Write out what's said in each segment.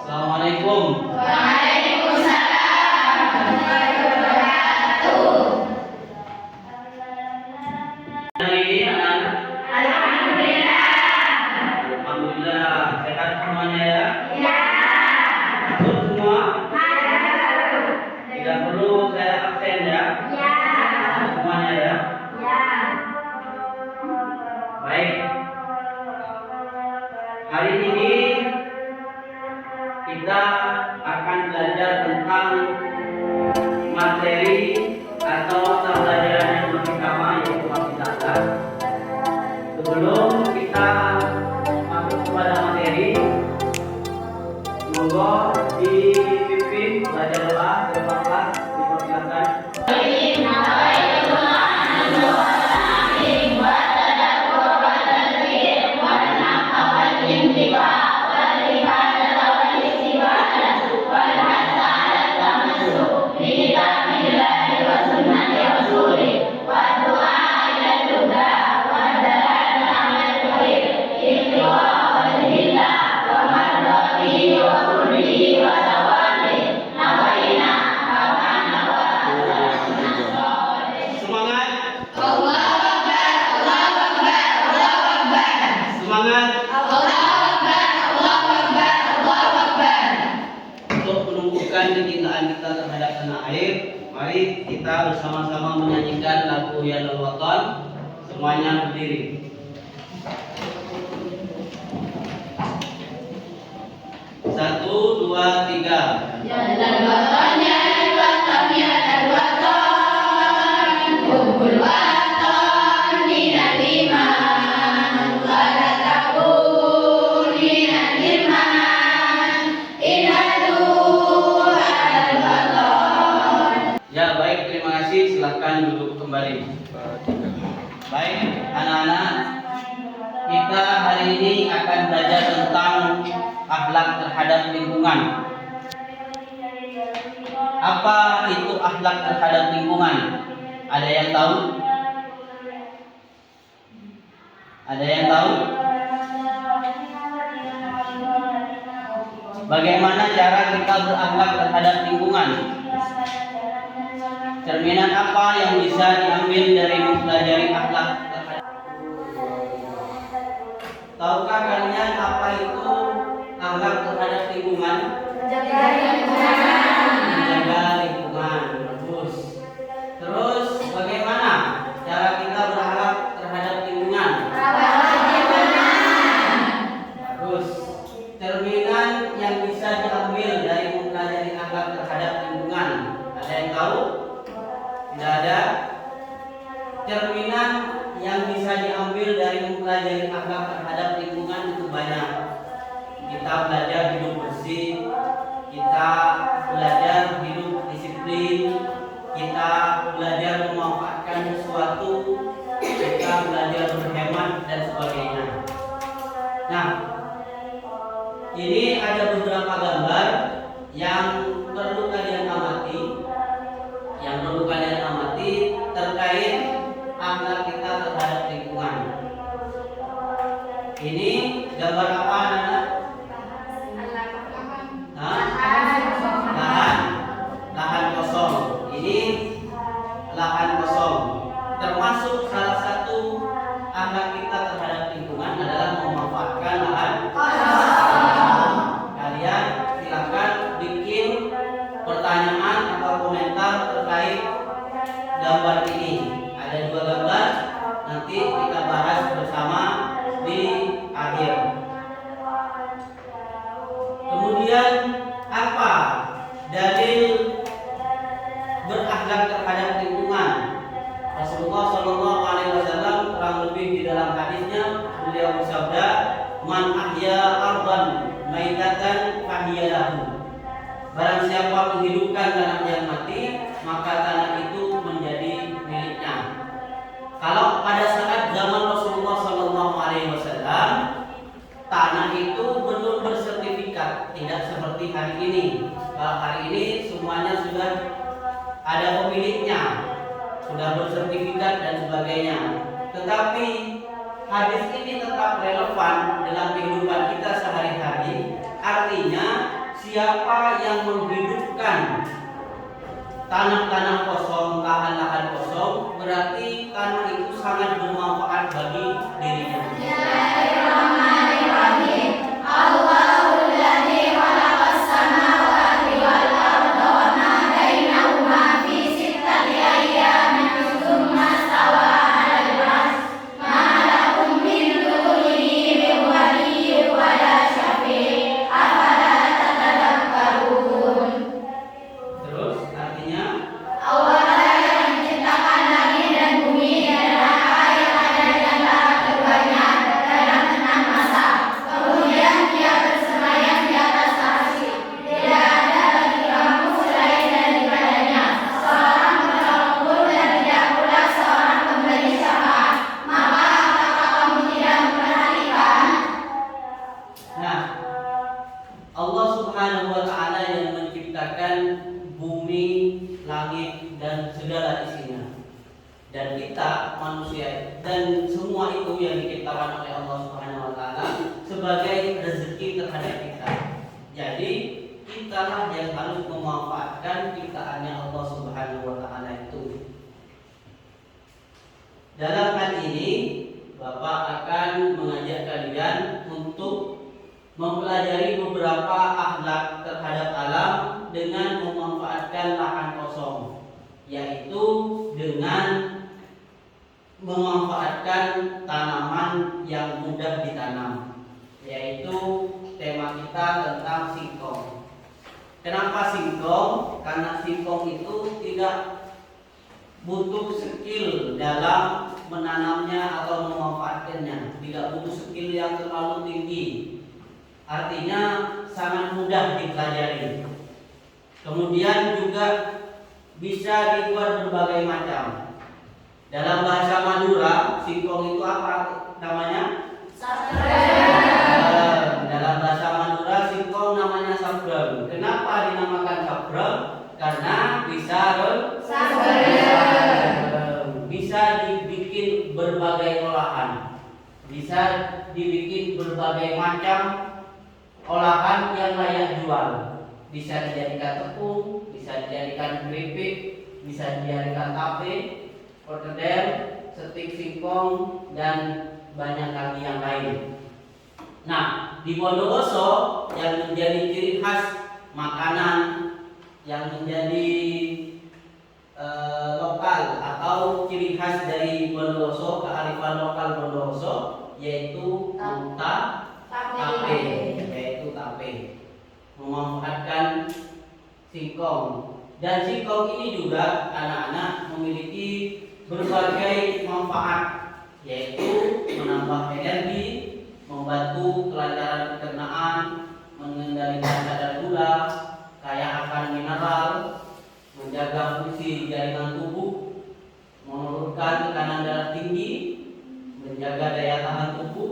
Assalamualaikum. Waalaikumsalam warahmatullahi wabarakatuh. Hari ini anak-anak, Alhamdulillah. alhamdulillah sehat semuanya ya. Ya. Masuk semua. Masuk. Tidak perlu saya absen ya. Ya. Masuk semuanya ya. Ya. Baik. Hari ini kita akan belajar tentang materi atau mata pelajaran yang pertama yaitu masih dasar. Sebelum kita masuk kepada materi, monggo dipimpin baca doa berbakat dipersilakan. Semangat, Allahu Akbar, Allahu Akbar, Allahu Akbar. semangat. Allahu Akbar, Allahu Akbar, Allahu Akbar. Untuk menumbuhkan kecintaan kita terhadap tanah air, mari kita bersama-sama menyanyikan lagu Ya Lal Watan. Semuanya berdiri. Satu, dua, tiga. Jalan watannya, watannya dan watan, kumpul watan minal iman, wala takun minal irman, inadu alal watan. Ya baik, terima kasih. Silahkan duduk kembali. Baik, anak-anak, kita hari ini akan belajar tentang akhlak terhadap lingkungan. Apa itu akhlak terhadap lingkungan? Ada yang tahu? Ada yang tahu? Bagaimana cara kita berakhlak terhadap lingkungan? Cerminan apa yang bisa diambil dari mempelajari akhlak terhadap? Tahukah kalian apa itu akhlak terhadap lingkungan? Jaga lingkungan. Menjaga lingkungan. Bagus. Terus bagaimana cara kita berakhlak terhadap lingkungan? Bagus. Cerminan yang bisa diambil dari mempelajari akhlak terhadap lingkungan. Ada yang tahu? Tidak ada. Cerminan yang bisa diambil dari mempelajari akhlak terhadap lingkungan itu banyak. Kita belajar hidup bersih, kita belajar hidup disiplin, kita belajar memanfaatkan sesuatu, kita belajar berhemat dan sebagainya. Nah, ini ada beberapa gambar yang perlu kalian amati, terkait akhlak kita terhadap lingkungan. Ini gambar apa, anak? Lahan kosong. Ini lahan kosong. Termasuk salah satu akhlak kita terhadap lingkungan adalah memanfaatkan lahan kosong. Kalian silakan bikin pertanyaan atau komentar terkait gambar ini. Ada dua gambar, nanti kita bahas bersama di akhir. ahyalahu. Barang siapa menghidupkan tanah yang mati, maka tanah itu menjadi miliknya. Kalau pada saat zaman Rasulullah SAW, tanah itu belum bersertifikat, tidak seperti hari ini. Kalau hari ini semuanya sudah ada pemiliknya, sudah bersertifikat dan sebagainya. Tetapi hadis ini tetap relevan dalam kehidupan kita sehari-hari. Artinya siapa yang menghidupkan tanah-tanah kosong, lahan-lahan kosong, berarti tanah itu sangat bermanfaat bagi dirinya. Bismillahirrahmanirrahim. Allahul ladzi khalaqas samawati wal arda wa ma bainahuma fi sittati ayyamin tsumma stawa 'alal 'arsy. Ma lakum min dunihi min waliyyin wa la syafi'. Afala tatadabbarun. Terus artinya Allah yang menciptakan langit dan bumi dan apa yang ada di antara keduanya dalam 6 masa. Kemudian Dia bersemayam di atas arsy. Tidak ada bagi kamu selain daripadanya seorang penolong pun dan tidak pula seorang pemberi syafaat. Maka apakah kamu tidak memperhatikan? Nah, Allah Subhanahu wa taala yang menciptakan bumi, langit dan segala isinya. Dan kita manusia dan semua itu yang diciptakan oleh Allah Subhanahu wa taala sebagai rezeki terhadap kita. Jadi, kitalah yang harus memanfaatkan ciptaannya Allah Subhanahu wa taala itu. Dalam hal ini, Bapak akan mengajak kalian untuk mempelajari beberapa akhlak terhadap alam dengan memanfaatkan lahan kosong, yaitu dengan memanfaatkan tanaman yang mudah ditanam, yaitu tema kita tentang singkong. Kenapa singkong? Karena singkong itu tidak butuh skill dalam menanamnya atau memanfaatkannya, tidak butuh skill yang terlalu tinggi. Artinya sangat mudah dipelajari. Kemudian juga bisa dibuat berbagai macam. Dalam bahasa Madura, singkong itu apa namanya? Dalam bahasa Madura, singkong namanya sabrem. Kenapa dinamakan sabrem? Karena bisa dibikin berbagai olahan, bisa dibikin berbagai macam olahan yang layak jual. Bisa dijadikan tepung, bisa dijadikan keripik, bisa dijadikan tape, perkedel, stik singkong dan banyak lagi yang lain. Nah, di Bondowoso yang menjadi ciri khas makanan yang menjadi lokal atau ciri khas dari Bondowoso, kearifan lokal Bondowoso, yaitu tape, yaitu tape, memanfaatkan singkong. Dan singkong ini juga anak-anak memiliki berbagai manfaat, yaitu menambah energi, membantu kelancaran pencernaan, mengendalikan kadar gula, kaya akan mineral, menjaga fungsi jaringan tubuh, menurunkan tekanan darah tinggi, menjaga daya tahan tubuh,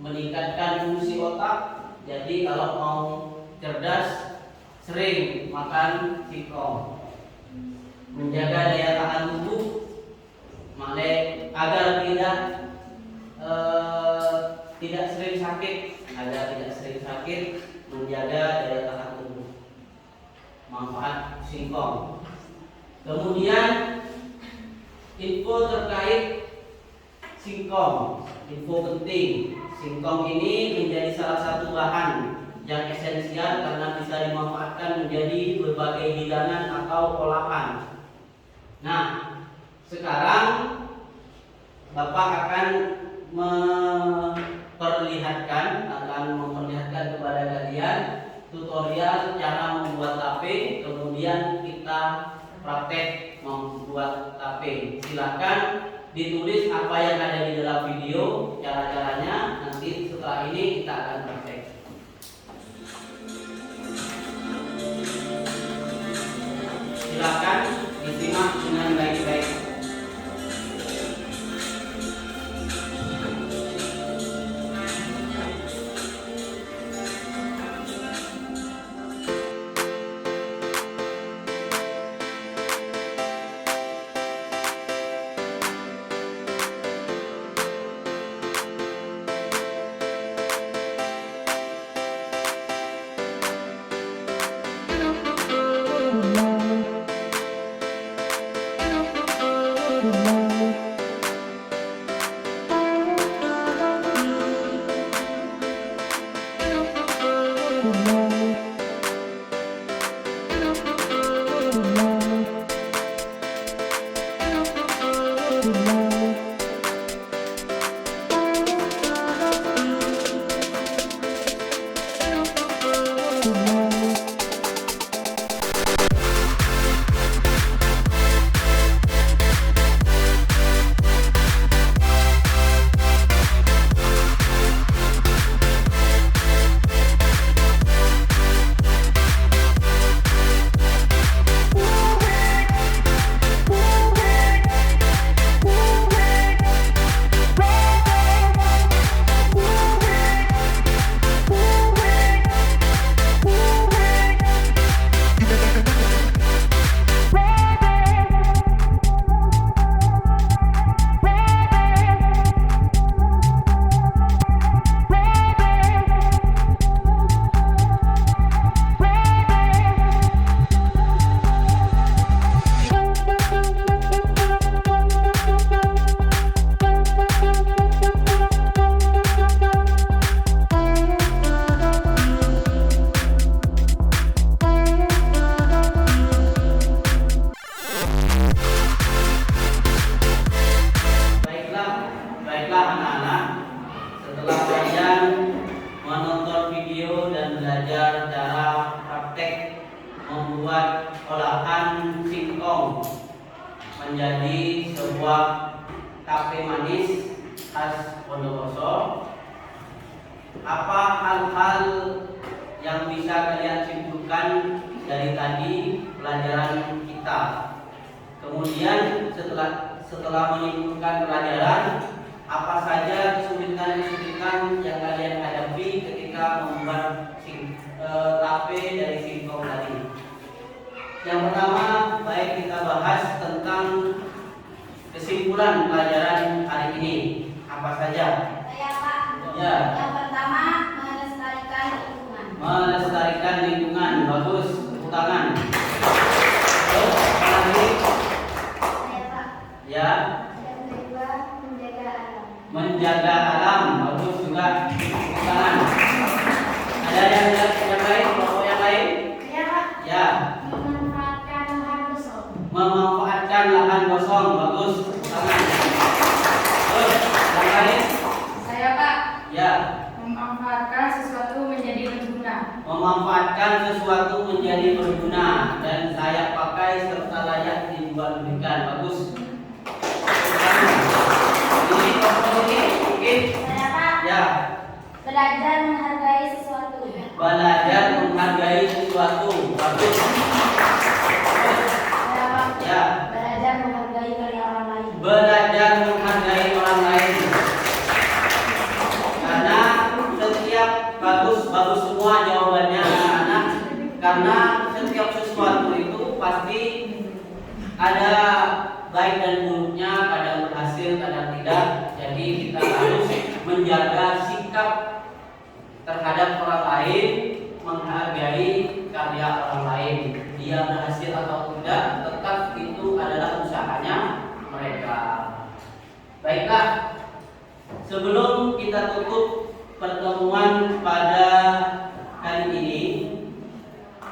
meningkatkan fungsi otak. Jadi kalau mau cerdas, sering makan singkong. Menjaga daya tahan tubuh, agar tidak sering sakit, menjaga daya tahan tubuh. Manfaat singkong. Kemudian info terkait singkong, info penting. Singkong ini menjadi salah satu bahan yang esensial karena bisa dimanfaatkan menjadi berbagai hidangan atau olahan. Nah, sekarang Bapak akan memperlihatkan kepada kalian tutorial cara membuat tape, kemudian kita praktek membuat tape. Silakan ditulis apa yang ada di dalam video, cara-caranya. Nanti setelah ini kita akan praktek. Baiklah anak-anak, setelah kalian menonton video dan belajar cara praktek membuat olahan singkong menjadi sebuah tape manis khas Bondowoso, apa hal-hal yang bisa kalian simpulkan dari tadi pelajaran kita? Kemudian setelah menyimpulkan pelajaran, apa saja kesulitan-kesulitan yang kalian hadapi ketika membuat tape dari singkong tadi? Yang pertama, baik kita bahas tentang kesimpulan pelajaran hari ini. Apa saja? Saya Pak. Ya. Yang pertama, melestarikan lingkungan. Melestarikan lingkungan. Bagus. Tepuk tangan. Terus, apa lagi? Saya Pak. Ya. Yang kedua, menjaga alam. Menjaga alam. Bagus juga. Tepuk tangan. Ada yang lain? Kelompok yang lain? Saya Pak. Ya. Memanfaatkan lahan kosong. Memanfaatkan lahan kosong. Bagus. Tepuk tangan. Terus, yang lain? Saya Pak. Ya. Memanfaatkan sesuatu menjadi berguna. Memanfaatkan sesuatu menjadi berguna dan saya pakai serta layak dijual-belikan. Bagus. Ini kelompok ini mungkin Saya Pak. ya. Belajar menghargai sesuatu. Belajar menghargai sesuatu. Bagus. Saya Pak. Ya. Belajar menghargai karya orang lain. Belajar menghargai orang lain. Karena setiap bagus semua jawabannya anak-anak. Karena setiap sesuatu itu pasti ada baik dan buruknya, kadang berhasil, kadang tidak. Jadi kita harus menjaga sikap terhadap orang lain, menghargai karya orang lain. Dia berhasil atau tidak, tetap itu adalah usahanya mereka. Baiklah, sebelum kita tutup pertemuan pada kali ini,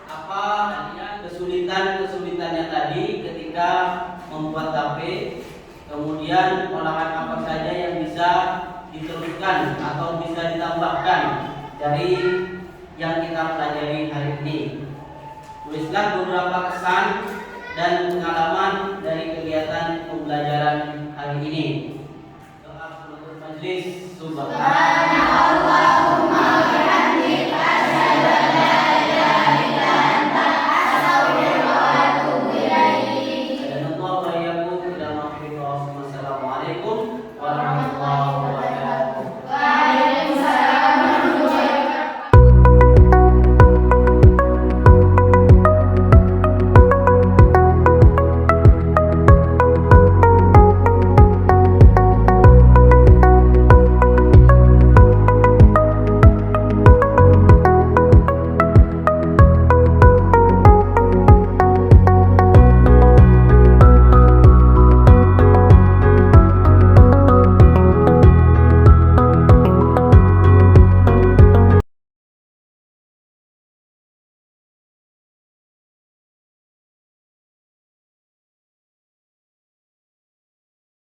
apa kesulitan-kesulitannya tadi ketika membuat tape, kemudian olahan apa saja yang bisa diteruskan atau bisa ditambahkan dari yang kita pelajari hari ini. Tulislah beberapa kesan dan pengalaman dari kegiatan pembelajaran hari ini. Doa penutup majelis. Subhanallah.